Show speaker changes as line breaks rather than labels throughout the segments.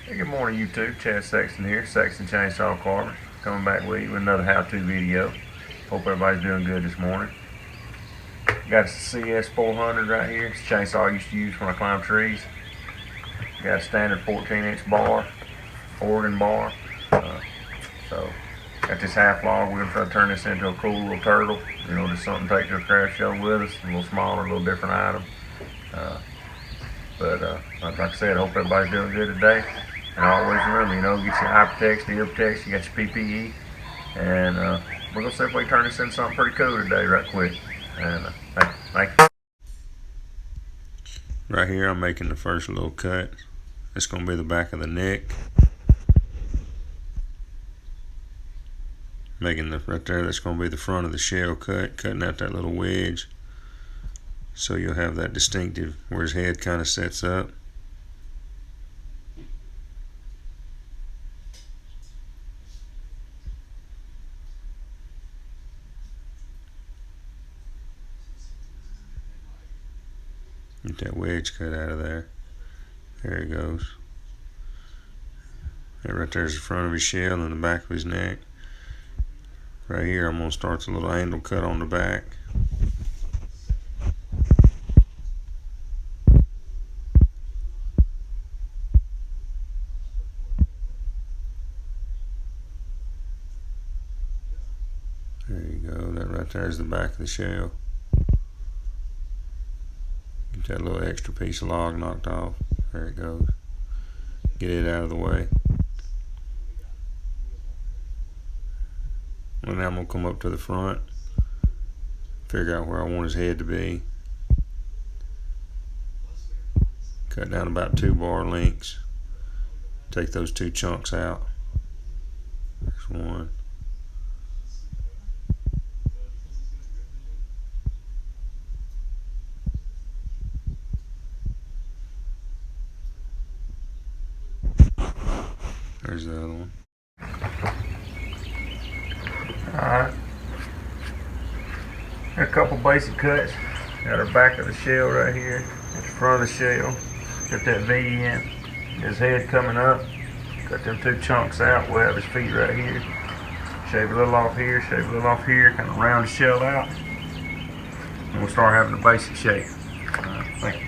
Hey, good morning, YouTube. Chad Sexton here, Sexton Chainsaw Carver, coming back with you with another how-to video. Hope everybody's doing good this morning. Got a CS 400 right here. It's a chainsaw I used to use when I climb trees. Got a standard 14-inch bar, Oregon bar. So got this half log. We're gonna try to turn this into a cool little turtle. Just something to take to a craft show with us. A little smaller, a little different item. But like I said, I hope everybody's doing good today. And always remember, get your eye protection, ear protection, you got your PPE. And we're going to see if we can turn this into something pretty cool today, right quick. And thank you. Right here, I'm making the first little cut. It's going to be the back of the neck. Making right there, that's going to be the front of the shell cut, cutting out that little wedge. So you'll have that distinctive where his head kind of sets up. Get that wedge cut out of there. There it goes. That right there's the front of his shell and the back of his neck. Right here, I'm going to start the little angle cut on the back. There you go. That right there is the back of the shell. Get that little extra piece of log knocked off. There it goes. Get it out of the way. Well, now I'm going to come up to the front, figure out where I want his head to be. Cut down about 2 bar lengths. Take those 2 chunks out. There's one. There's the other one. Alright. A couple basic cuts. Got our back of the shell right here. At the front of the shell. Got that V in. His head coming up. Cut them 2 chunks out. We'll have his feet right here. Shave a little off here, shave a little off here. Kind of round the shell out. And we'll start having a basic shape. Thank you.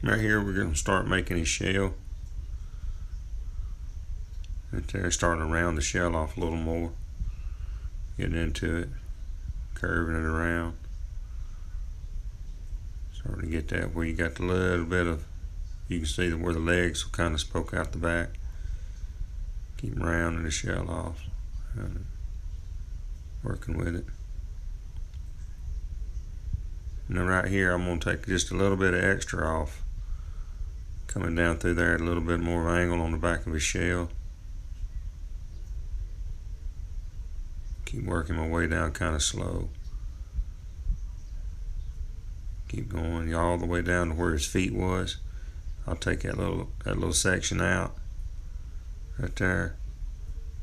Right here we're going to start making his shell. Right there, starting to round the shell off a little more. Getting into it, curving it around. Starting to get that where you got a little bit of, you can see where the legs will kind of poke out the back. Keep rounding the shell off, and working with it. Now right here I'm going to take just a little bit of extra off. Coming down through there at a little bit more angle on the back of his shell. Keep working my way down kind of slow. Keep going all the way down to where his feet was. I'll take that little section out right there.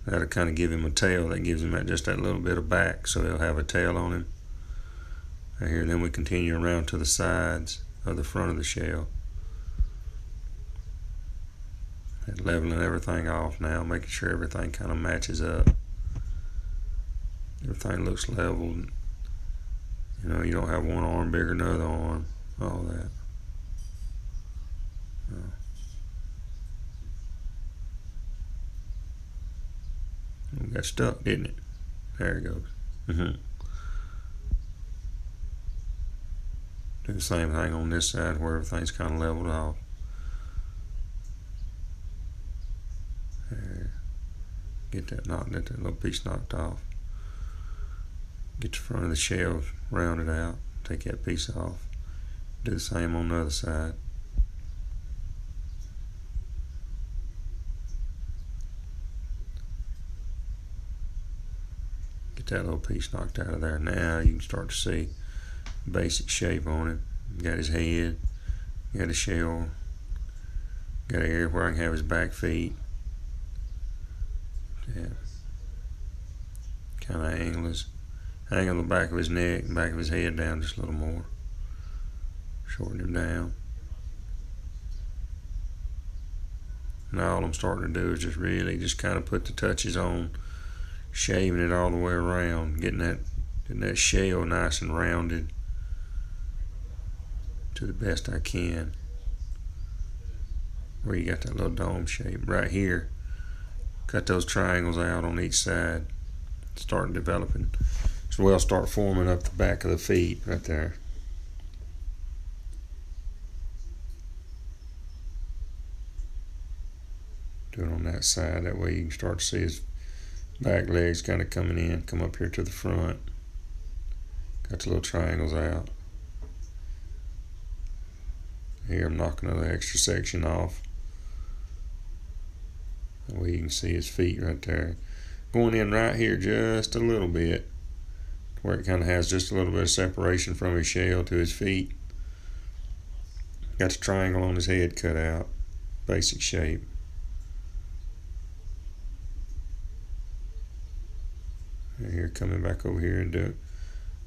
That'll kind of give him a tail. That gives him just that little bit of back, so he'll have a tail on him. Right here, then we continue around to the sides of the front of the shell. And leveling everything off now, making sure everything kind of matches up. Everything looks leveled. You don't have one arm bigger than the other arm. All that. It got stuck, didn't it? There it goes. Do the same thing on this side where everything's kind of leveled off. There. Get that little piece knocked off. Get the front of the shell rounded out. Take that piece off. Do the same on the other side. Get that little piece knocked out of there. Now you can start to see basic shape on him. Got his head. Got his shell. Got an area where I can have his back feet. Yeah. Kind of angle the back of his neck, back of his head down just a little more. Shorten him down. And all I'm starting to do is just really just kind of put the touches on, shaving it all the way around, getting that shell nice and rounded to the best I can. Where you got that little dome shape right here. Cut those triangles out on each side. Starting developing. So we'll start forming up the back of the feet right there. Do it on that side. That way you can start to see his back legs kind of coming in. Come up here to the front. Got the little triangles out. Here I'm knocking another extra section off. That way you can see his feet right there. Going in right here just a little bit, where it kind of has just a little bit of separation from his shell to his feet. Got the triangle on his head cut out. Basic shape. And here, coming back over here and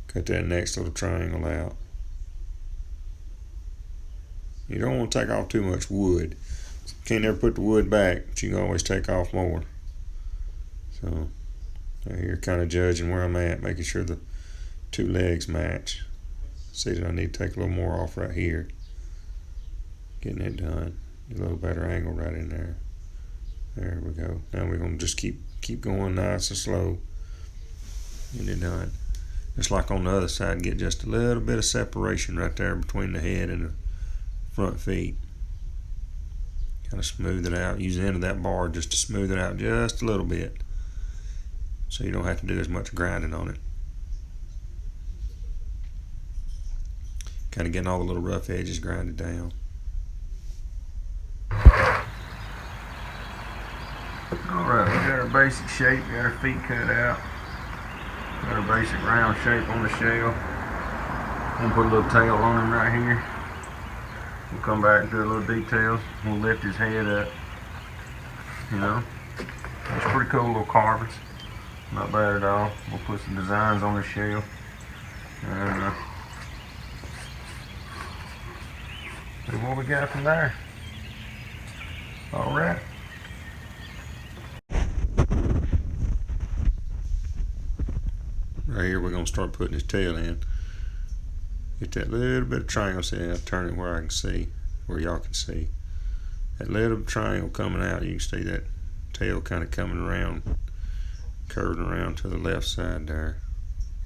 cut that next little triangle out. You don't want to take off too much wood. Can't never put the wood back, but you can always take off more. So here, kind of judging where I'm at, making sure the two legs match. See that I need to take a little more off right here. Getting it done. A little better angle right in there. There we go. Now we're gonna just keep going nice and slow. Getting it done. Just like on the other side, get just a little bit of separation right there between the head and the front feet. Kind of smooth it out. Use the end of that bar just to smooth it out just a little bit, so you don't have to do as much grinding on it. Kind of getting all the little rough edges grinded down. Alright, we got our basic shape, got our feet cut out. Got our basic round shape on the shell. I'm gonna put a little tail on him right here. We'll come back and do a little details. We'll lift his head up. You know, it's pretty cool little carvings. Not bad at all. We'll put some designs on the shell. And see what we got from there. Alright. Right here we're going to start putting his tail in. Get that little bit of triangle, see, I'll turn it where I can see, where y'all can see. That little triangle coming out, you can see that tail kind of coming around, curving around to the left side there.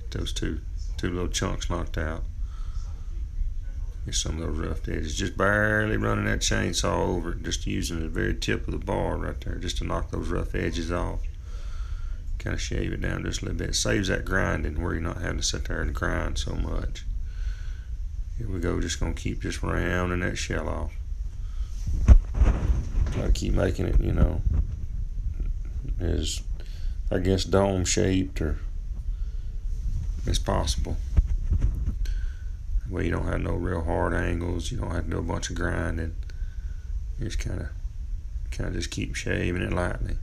Get those two little chunks knocked out. Get some of those rough edges. Just barely running that chainsaw over it, just using the very tip of the bar right there, just to knock those rough edges off. Kind of shave it down just a little bit. It saves that grinding where you're not having to sit there and grind so much. Here we go, just gonna keep just rounding that shell off. Try to keep making it, you know, as, I guess, dome shaped or as possible. That way you don't have no real hard angles, you don't have to do a bunch of grinding. You just kind of just keep shaving it lightly.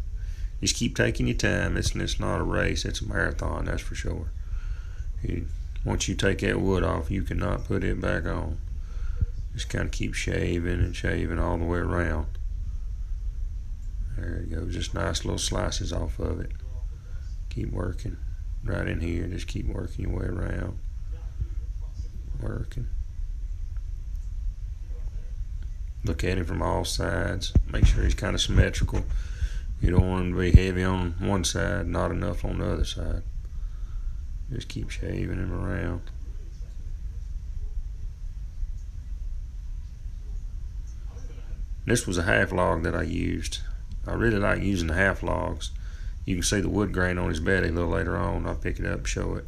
Just keep taking your time. It's not a race, it's a marathon, that's for sure. Once you take that wood off, you cannot put it back on. Just kind of keep shaving and shaving all the way around. There you go, just nice little slices off of it. Keep working right in here, just keep working your way around. Working. Look at him from all sides. Make sure he's kind of symmetrical. You don't want him to be heavy on one side, not enough on the other side. Just keep shaving him around. This was a half log that I used. I really like using the half logs. You can see the wood grain on his belly a little later on. I'll pick it up and show it.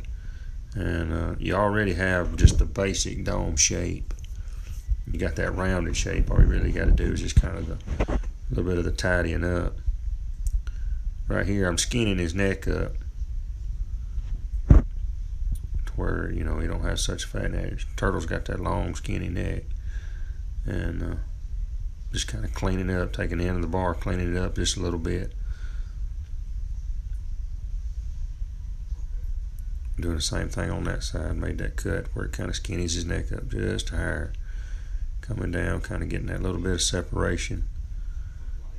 And you already have just the basic dome shape. You got that rounded shape. All you really got to do is just kind of a little bit of the tidying up. Right here I'm skinning his neck up to where, you know, he don't have such fat neck. Turtle's got that long skinny neck. And just kind of cleaning it up, taking the end of the bar, cleaning it up just a little bit. Doing the same thing on that side. Made that cut where it kind of skinnies his neck up just higher. Coming down, kind of getting that little bit of separation.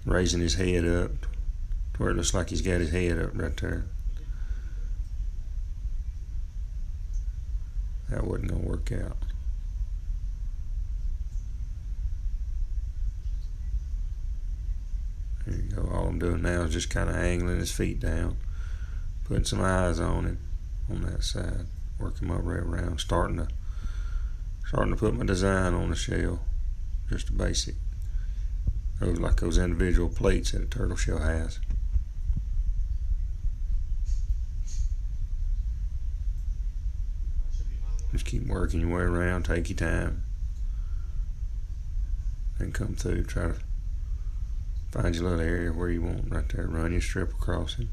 raising his head up to where it looks like he's got his head up right there. That wasn't going to work out. There you go. All I'm doing now is just kind of angling his feet down, putting some eyes on him on that side, working my way around, starting to put my design on the shell, just a basic. Those like those individual plates that a turtle shell has. Just keep working your way around, take your time, and come through. Try to find your little area where you want right there. Run your strip across it,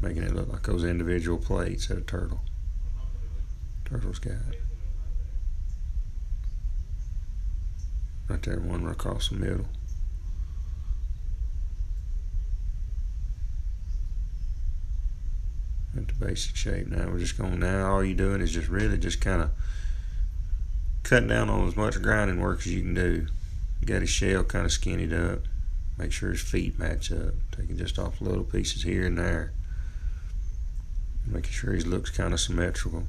making it look like those individual plates that a turtle's got. Right there, one right across the middle. At the basic shape. Now we're just going, now all you're doing is just really just kind of cutting down on as much grinding work as you can do. You got his shell kind of skinnied up. Make sure his feet match up. Taking just off little pieces here and there. Making sure his looks kind of symmetrical.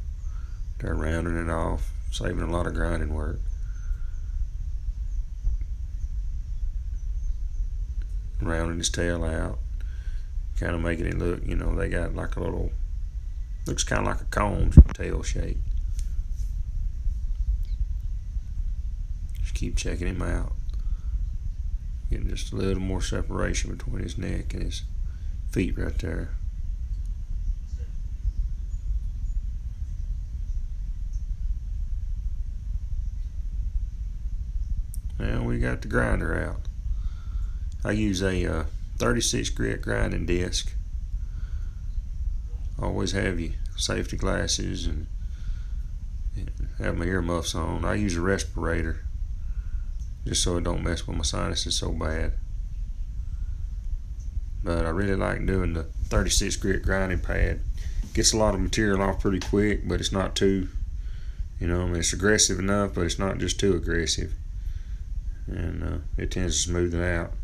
They're rounding it off, saving a lot of grinding work. Rounding his tail out, kind of making it look, they got like a little, looks kind of like a cone tail shape. Just keep checking him out. Getting just a little more separation between his neck and his feet right there. Now we got the grinder out. I use a 36 grit grinding disc. Always have your safety glasses and have my earmuffs on. I use a respirator just so it don't mess with my sinuses so bad. But I really like doing the 36 grit grinding pad. Gets a lot of material off pretty quick, but it's not too, it's aggressive enough, but it's not just too aggressive. And it tends to smooth it out.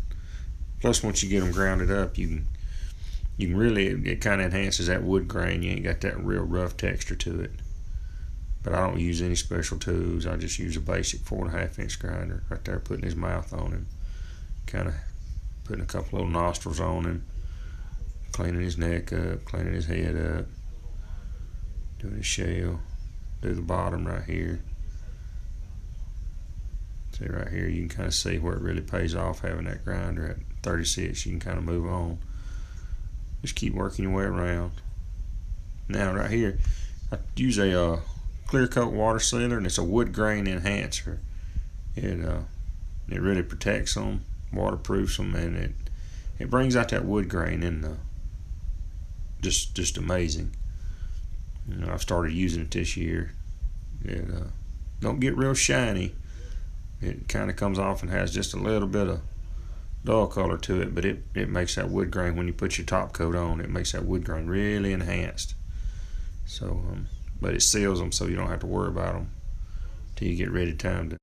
Plus, once you get them grounded up, you can really, it kind of enhances that wood grain. You ain't got that real rough texture to it. But I don't use any special tools. I just use a basic 4.5 inch grinder right there, putting his mouth on him. Kind of putting a couple little nostrils on him. Cleaning his neck up, cleaning his head up. Doing his shell. Do the bottom right here. See right here, you can kind of see where it really pays off having that grinder at 36. You can kind of move on. Just keep working your way around. Now right here, I use a clear coat water sealer, and it's a wood grain enhancer. It really protects them, waterproofs them, and it brings out that wood grain in just amazing. I've started using it this year. It don't get real shiny. It kind of comes off and has just a little bit of dull color to it, but it makes that wood grain, when you put your top coat on, it makes that wood grain really enhanced. So, but it seals them so you don't have to worry about them till you get ready time to.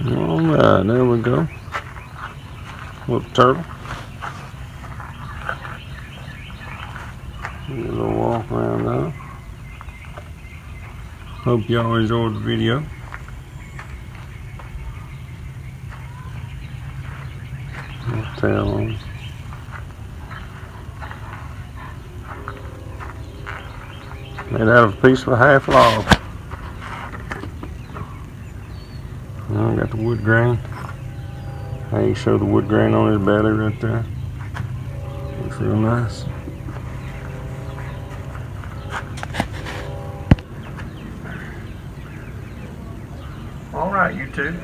Alright, there we go. Little turtle. Get a little walk around now. Hope y'all enjoyed the video. Tail on. Made out of a piece of a half log. Now I got the wood grain. Hey, you show the wood grain on his belly right there. Looks real nice. Alright, YouTube.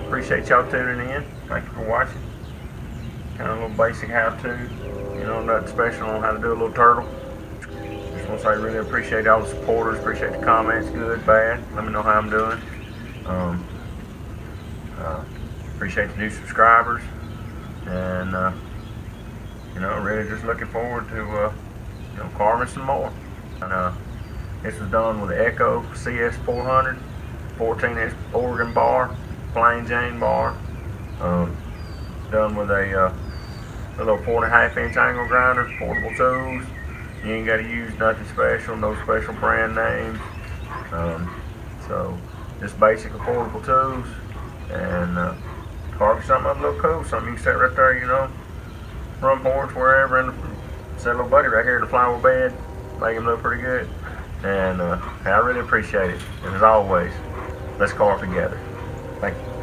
Appreciate y'all tuning in. Thank you for watching. Kind of a little basic how-to, nothing special on how to do a little turtle. Just want to say I really appreciate all the supporters, appreciate the comments, good, bad. Let me know how I'm doing. Appreciate the new subscribers, and really just looking forward to carving some more. And this was done with the Echo CS400, 14-inch Oregon bar, plain Jane bar. done with a little 4.5-inch angle grinder, portable tools. You ain't got to use nothing special, no special brand names. So just basic affordable tools, and carve something up a little cool, something you can set right there, you know, front porch, wherever, and set a little buddy right here in the flower bed, make him look pretty good. And I really appreciate it. And as always, let's carve together. Thank you.